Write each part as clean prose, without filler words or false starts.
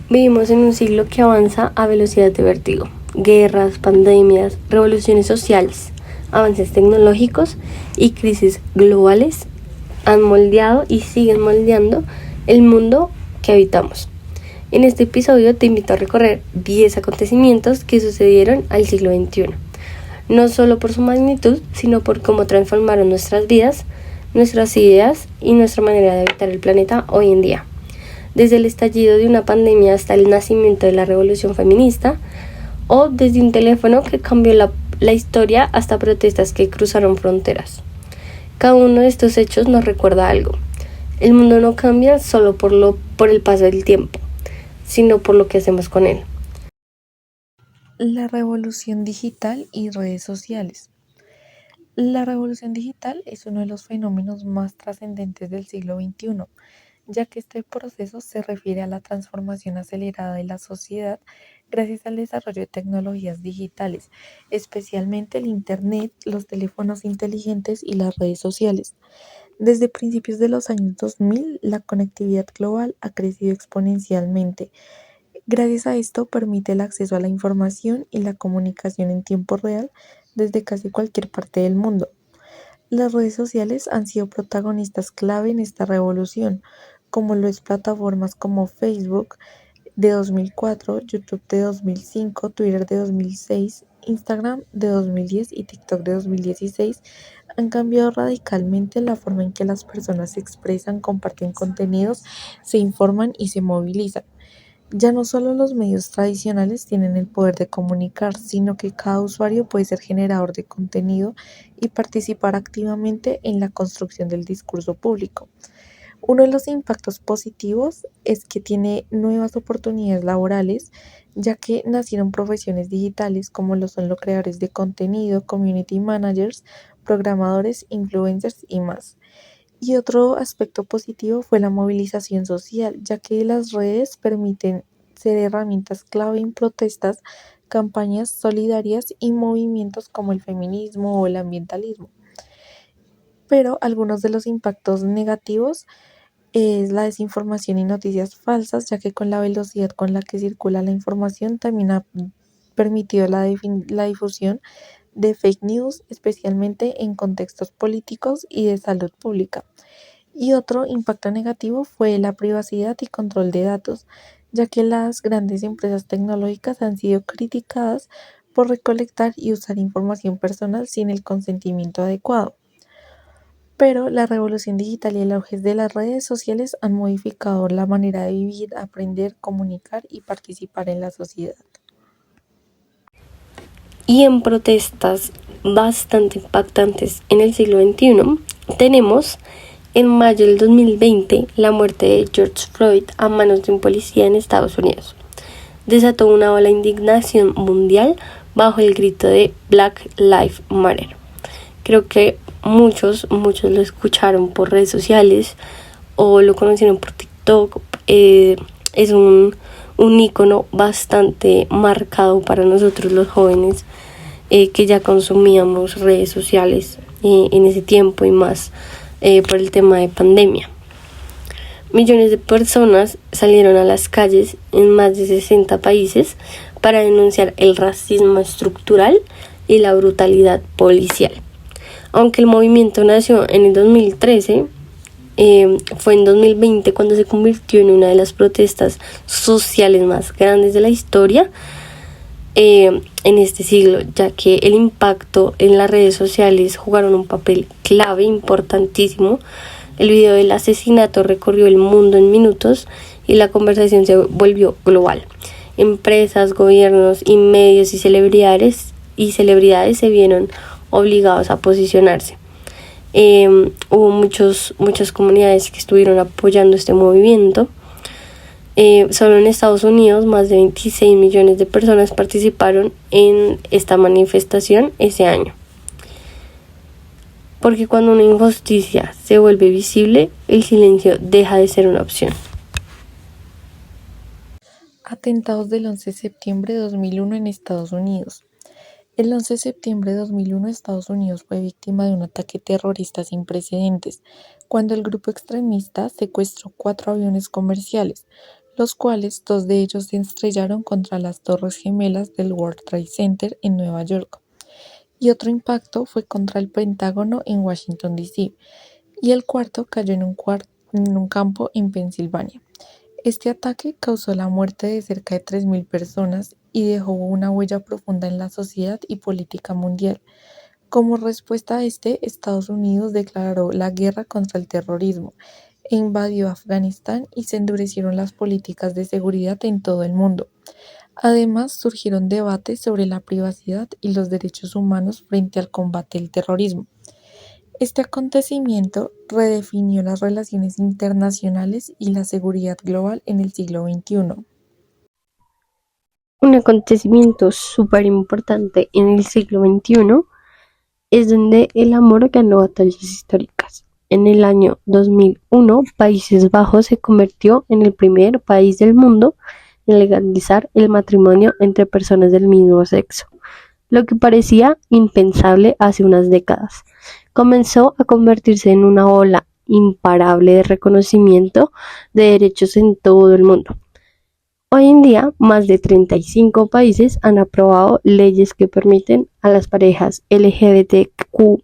Vivimos en un siglo que avanza a velocidad de vértigo. Guerras, pandemias, revoluciones sociales, avances tecnológicos y crisis globales han moldeado y siguen moldeando el mundo que habitamos. En este episodio te invito a recorrer 10 acontecimientos que sucedieron al siglo XXI, no solo por su magnitud, sino por cómo transformaron nuestras vidas, nuestras ideas y nuestra manera de habitar el planeta hoy en día. Desde el estallido de una pandemia hasta el nacimiento de la revolución feminista, o desde un teléfono que cambió la historia hasta protestas que cruzaron fronteras. Cada uno de estos hechos nos recuerda algo. El mundo no cambia solo por el paso del tiempo, sino por lo que hacemos con él. La revolución digital y redes sociales. La revolución digital es uno de los fenómenos más trascendentes del siglo XXI, ya que este proceso se refiere a la transformación acelerada de la sociedad gracias al desarrollo de tecnologías digitales, especialmente el Internet, los teléfonos inteligentes y las redes sociales. Desde principios de los años 2000, la conectividad global ha crecido exponencialmente. Gracias a esto permite el acceso a la información y la comunicación en tiempo real desde casi cualquier parte del mundo. Las redes sociales han sido protagonistas clave en esta revolución, como lo es plataformas como Facebook de 2004, YouTube de 2005, Twitter de 2006, Instagram de 2010 y TikTok de 2016 han cambiado radicalmente la forma en que las personas se expresan, comparten contenidos, se informan y se movilizan. Ya no solo los medios tradicionales tienen el poder de comunicar, sino que cada usuario puede ser generador de contenido y participar activamente en la construcción del discurso público. Uno de los impactos positivos es que tiene nuevas oportunidades laborales, ya que nacieron profesiones digitales como lo son los creadores de contenido, community managers, programadores, influencers y más. Y otro aspecto positivo fue la movilización social, ya que las redes permiten ser herramientas clave en protestas, campañas solidarias y movimientos como el feminismo o el ambientalismo. Pero algunos de los impactos negativos es la desinformación y noticias falsas, ya que con la velocidad con la que circula la información también ha permitido la difusión de fake news, especialmente en contextos políticos y de salud pública. Y otro impacto negativo fue la privacidad y control de datos, ya que las grandes empresas tecnológicas han sido criticadas por recolectar y usar información personal sin el consentimiento adecuado. Pero la revolución digital y el auge de las redes sociales han modificado la manera de vivir, aprender, comunicar y participar en la sociedad. Y en protestas bastante impactantes en el siglo XXI, tenemos en mayo del 2020 la muerte de George Floyd a manos de un policía en Estados Unidos. Desató una ola de indignación mundial bajo el grito de Black Lives Matter. Creo que muchos lo escucharon por redes sociales o lo conocieron por TikTok. Es un icono bastante marcado para nosotros los jóvenes que ya consumíamos redes sociales en ese tiempo y más por el tema de pandemia. Millones de personas salieron a las calles en más de 60 países para denunciar el racismo estructural y la brutalidad policial. Aunque el movimiento nació en el 2013, fue en 2020 cuando se convirtió en una de las protestas sociales más grandes de la historia en este siglo, ya que el impacto en las redes sociales jugaron un papel clave importantísimo. El video del asesinato recorrió el mundo en minutos y la conversación se volvió global. Empresas, gobiernos y medios y celebridades se vieron obligados a posicionarse. Hubo muchas comunidades que estuvieron apoyando este movimiento. Solo en Estados Unidos más de 26 millones de personas participaron en esta manifestación ese año. Porque cuando una injusticia se vuelve visible, el silencio deja de ser una opción. Atentados del 11 de septiembre de 2001 en Estados Unidos. El 11 de septiembre de 2001 Estados Unidos fue víctima de un ataque terrorista sin precedentes, cuando el grupo extremista secuestró 4 aviones comerciales. los cuales dos de ellos se estrellaron contra las Torres Gemelas del World Trade Center en Nueva York, y otro impacto fue contra el Pentágono en Washington, D.C., y el cuarto cayó en un campo en Pensilvania. Este ataque causó la muerte de cerca de 3.000 personas y dejó una huella profunda en la sociedad y política mundial. Como respuesta a este, Estados Unidos declaró la guerra contra el terrorismo e invadió Afganistán, y se endurecieron las políticas de seguridad en todo el mundo. Además, surgieron debates sobre la privacidad y los derechos humanos frente al combate al terrorismo. Este acontecimiento redefinió las relaciones internacionales y la seguridad global en el siglo XXI. Un acontecimiento súper importante en el siglo XXI es donde el amor ganó batallas históricas. En el año 2001, Países Bajos se convirtió en el primer país del mundo en legalizar el matrimonio entre personas del mismo sexo, lo que parecía impensable hace unas décadas. Comenzó a convertirse en una ola imparable de reconocimiento de derechos en todo el mundo. Hoy en día, más de 35 países han aprobado leyes que permiten a las parejas LGBTQ+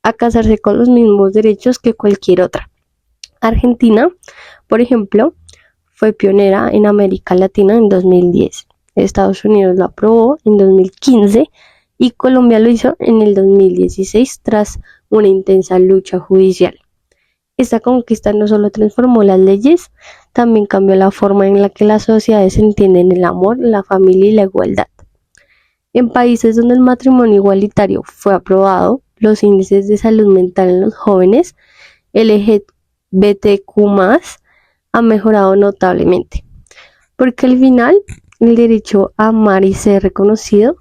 a casarse con los mismos derechos que cualquier otra. Argentina, por ejemplo, fue pionera en América Latina en 2010. Estados Unidos lo aprobó en 2015 y Colombia lo hizo en el 2016 tras una intensa lucha judicial. Esta conquista no solo transformó las leyes, también cambió la forma en la que las sociedades entienden el amor, la familia y la igualdad. En países donde el matrimonio igualitario fue aprobado, los índices de salud mental en los jóvenes LGBTQ+ han mejorado notablemente, porque al final el derecho a amar y ser reconocido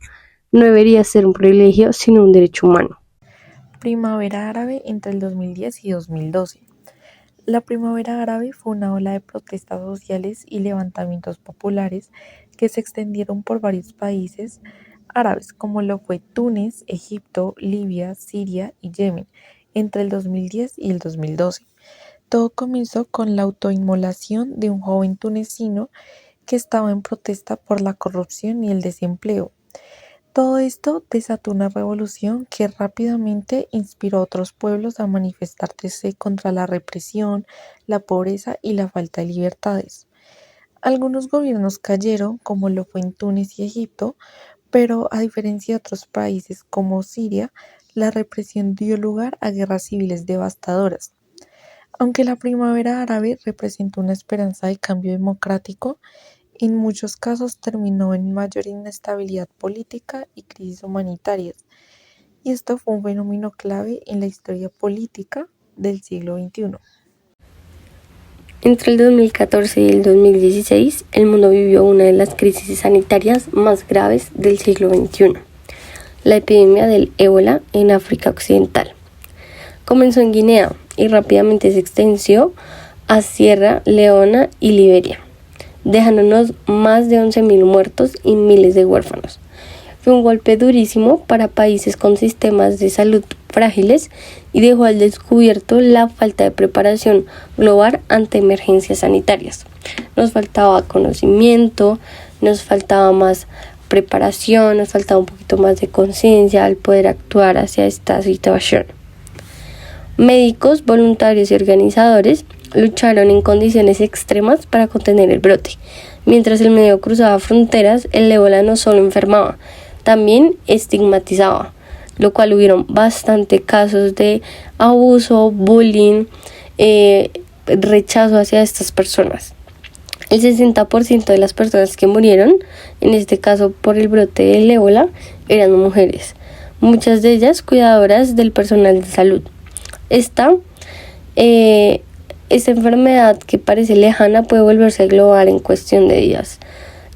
no debería ser un privilegio, sino un derecho humano. Primavera árabe entre el 2010 y 2012. La primavera árabe fue una ola de protestas sociales y levantamientos populares que se extendieron por varios países árabes, como lo fue Túnez, Egipto, Libia, Siria y Yemen, entre el 2010 y el 2012. Todo comenzó con la autoinmolación de un joven tunecino que estaba en protesta por la corrupción y el desempleo. Todo esto desató una revolución que rápidamente inspiró a otros pueblos a manifestarse contra la represión, la pobreza y la falta de libertades. Algunos gobiernos cayeron, como lo fue en Túnez y Egipto, pero a diferencia de otros países como Siria, la represión dio lugar a guerras civiles devastadoras. Aunque la primavera árabe representó una esperanza de cambio democrático, en muchos casos terminó en mayor inestabilidad política y crisis humanitarias, y esto fue un fenómeno clave en la historia política del siglo XXI. Entre el 2014 y el 2016, el mundo vivió una de las crisis sanitarias más graves del siglo XXI, la epidemia del ébola en África Occidental. Comenzó en Guinea y rápidamente se extendió a Sierra Leona y Liberia, dejándonos más de 11.000 muertos y miles de huérfanos. Fue un golpe durísimo para países con sistemas de salud frágiles y dejó al descubierto la falta de preparación global ante emergencias sanitarias. Nos faltaba conocimiento, nos faltaba más preparación, nos faltaba un poquito más de conciencia al poder actuar hacia esta situación. Médicos, voluntarios y organizadores lucharon en condiciones extremas para contener el brote. Mientras el medio cruzaba fronteras, el ébola no solo enfermaba, también estigmatizaba, lo cual hubieron bastante casos de abuso, bullying, rechazo hacia estas personas. El 60% de las personas que murieron, en este caso por el brote del ébola, eran mujeres, muchas de ellas cuidadoras del personal de salud. Esta enfermedad que parece lejana puede volverse global en cuestión de días,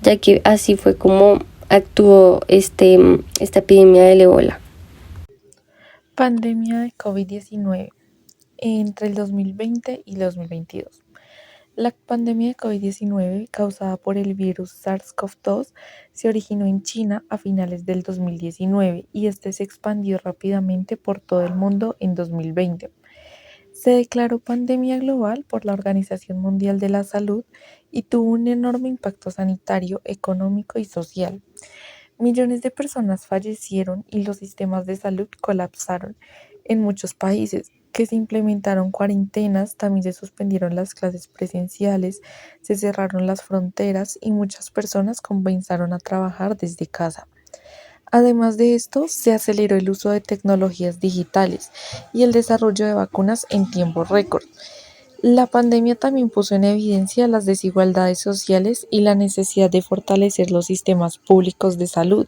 ya que así fue como actuó esta epidemia del ébola. Pandemia de COVID-19 entre el 2020 y 2022. La pandemia de COVID-19 causada por el virus SARS-CoV-2 se originó en China a finales del 2019 y este se expandió rápidamente por todo el mundo en 2020. Se declaró pandemia global por la Organización Mundial de la Salud y tuvo un enorme impacto sanitario, económico y social. Millones de personas fallecieron y los sistemas de salud colapsaron en muchos países, que se implementaron cuarentenas, también se suspendieron las clases presenciales, se cerraron las fronteras y muchas personas comenzaron a trabajar desde casa. Además de esto, se aceleró el uso de tecnologías digitales y el desarrollo de vacunas en tiempo récord. La pandemia también puso en evidencia las desigualdades sociales y la necesidad de fortalecer los sistemas públicos de salud,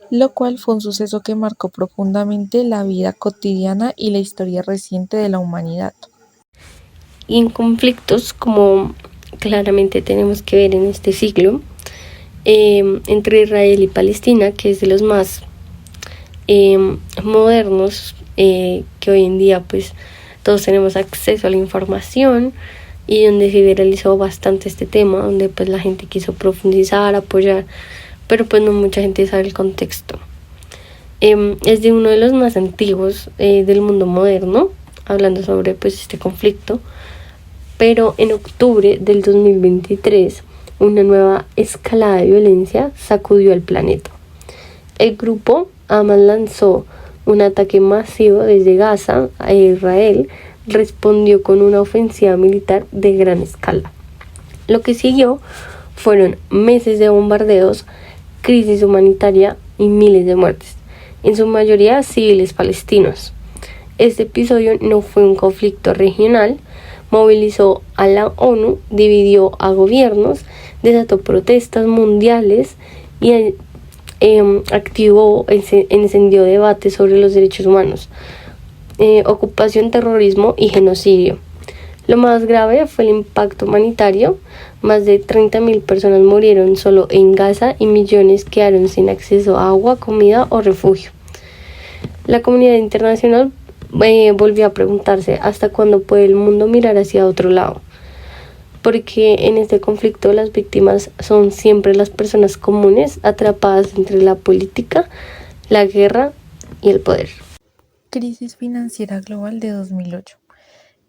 lo cual fue un suceso que marcó profundamente la vida cotidiana y la historia reciente de la humanidad. Y en conflictos, como claramente tenemos que ver en este siglo, entre Israel y Palestina, que es de los más modernos, que hoy en día pues todos tenemos acceso a la información y donde se viralizó bastante este tema, donde pues la gente quiso profundizar, apoyar, pero pues no mucha gente sabe el contexto. Es de uno de los más antiguos del mundo moderno, hablando sobre pues este conflicto, pero en octubre del 2023 una nueva escalada de violencia sacudió al planeta. El grupo Hamas lanzó un ataque masivo desde Gaza a Israel, respondió con una ofensiva militar de gran escala. Lo que siguió fueron meses de bombardeos, crisis humanitaria y miles de muertes, en su mayoría civiles palestinos. Este episodio no fue un conflicto regional, movilizó a la ONU, dividió a gobiernos, desató protestas mundiales y encendió debates sobre los derechos humanos, ocupación, terrorismo y genocidio. Lo más grave fue el impacto humanitario. Más de 30.000 personas murieron solo en Gaza y millones quedaron sin acceso a agua, comida o refugio. La comunidad internacional volvió a preguntarse hasta cuándo puede el mundo mirar hacia otro lado, porque en este conflicto las víctimas son siempre las personas comunes atrapadas entre la política, la guerra y el poder. Crisis financiera global de 2008.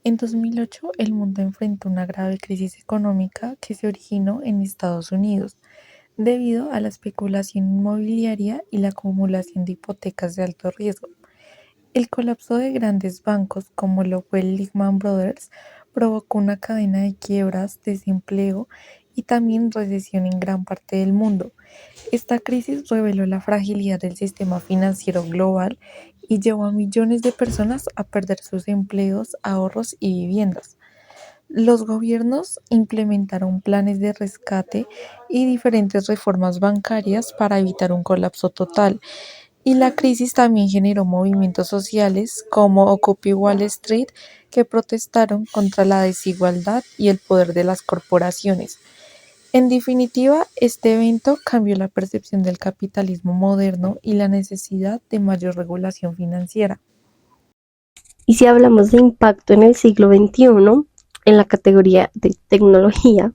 En 2008, el mundo enfrentó una grave crisis económica que se originó en Estados Unidos debido a la especulación inmobiliaria y la acumulación de hipotecas de alto riesgo. El colapso de grandes bancos como lo fue el Lehman Brothers provocó una cadena de quiebras, desempleo y también recesión en gran parte del mundo. Esta crisis reveló la fragilidad del sistema financiero global y llevó a millones de personas a perder sus empleos, ahorros y viviendas. Los gobiernos implementaron planes de rescate y diferentes reformas bancarias para evitar un colapso total. Y la crisis también generó movimientos sociales como Occupy Wall Street, que protestaron contra la desigualdad y el poder de las corporaciones. En definitiva, este evento cambió la percepción del capitalismo moderno y la necesidad de mayor regulación financiera. Y si hablamos de impacto en el siglo XXI, en la categoría de tecnología,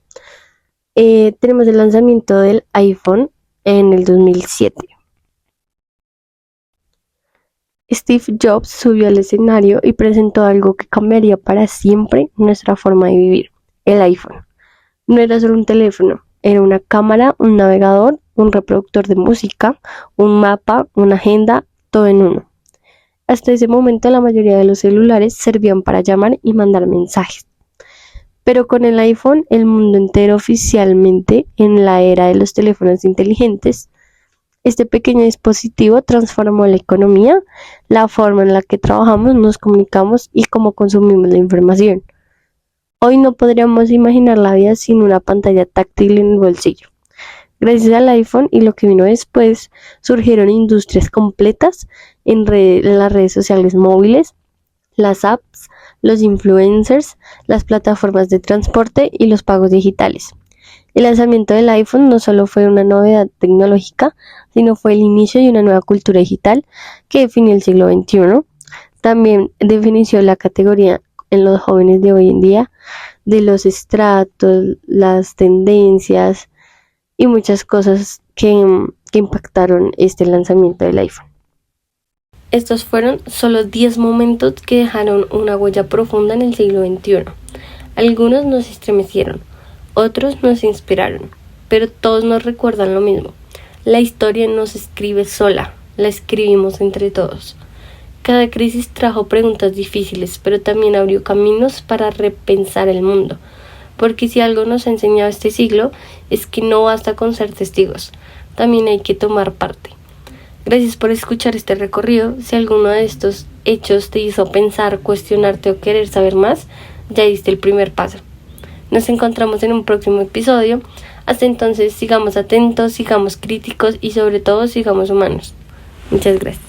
tenemos el lanzamiento del iPhone en el 2007. Steve Jobs subió al escenario y presentó algo que cambiaría para siempre nuestra forma de vivir, el iPhone. No era solo un teléfono, era una cámara, un navegador, un reproductor de música, un mapa, una agenda, todo en uno. Hasta ese momento la mayoría de los celulares servían para llamar y mandar mensajes. Pero con el iPhone, el mundo entero oficialmente en la era de los teléfonos inteligentes. Este pequeño dispositivo transformó la economía, la forma en la que trabajamos, nos comunicamos y cómo consumimos la información. Hoy no podríamos imaginar la vida sin una pantalla táctil en el bolsillo. Gracias al iPhone y lo que vino después, surgieron industrias completas en las redes sociales móviles, las apps, los influencers, las plataformas de transporte y los pagos digitales. El lanzamiento del iPhone no solo fue una novedad tecnológica, sino fue el inicio de una nueva cultura digital que definió el siglo XXI. También definió la categoría en los jóvenes de hoy en día, de los estratos, las tendencias y muchas cosas que impactaron este lanzamiento del iPhone. estos fueron solo 10 momentos que dejaron una huella profunda en el siglo XXI. Algunos nos estremecieron, otros nos inspiraron, pero todos nos recuerdan lo mismo. La historia no se escribe sola, la escribimos entre todos. Cada crisis trajo preguntas difíciles, pero también abrió caminos para repensar el mundo. Porque si algo nos ha enseñado este siglo, es que no basta con ser testigos, también hay que tomar parte. Gracias por escuchar este recorrido. Si alguno de estos hechos te hizo pensar, cuestionarte o querer saber más, ya diste el primer paso. Nos encontramos en un próximo episodio. Hasta entonces, sigamos atentos, sigamos críticos y sobre todo sigamos humanos. Muchas gracias.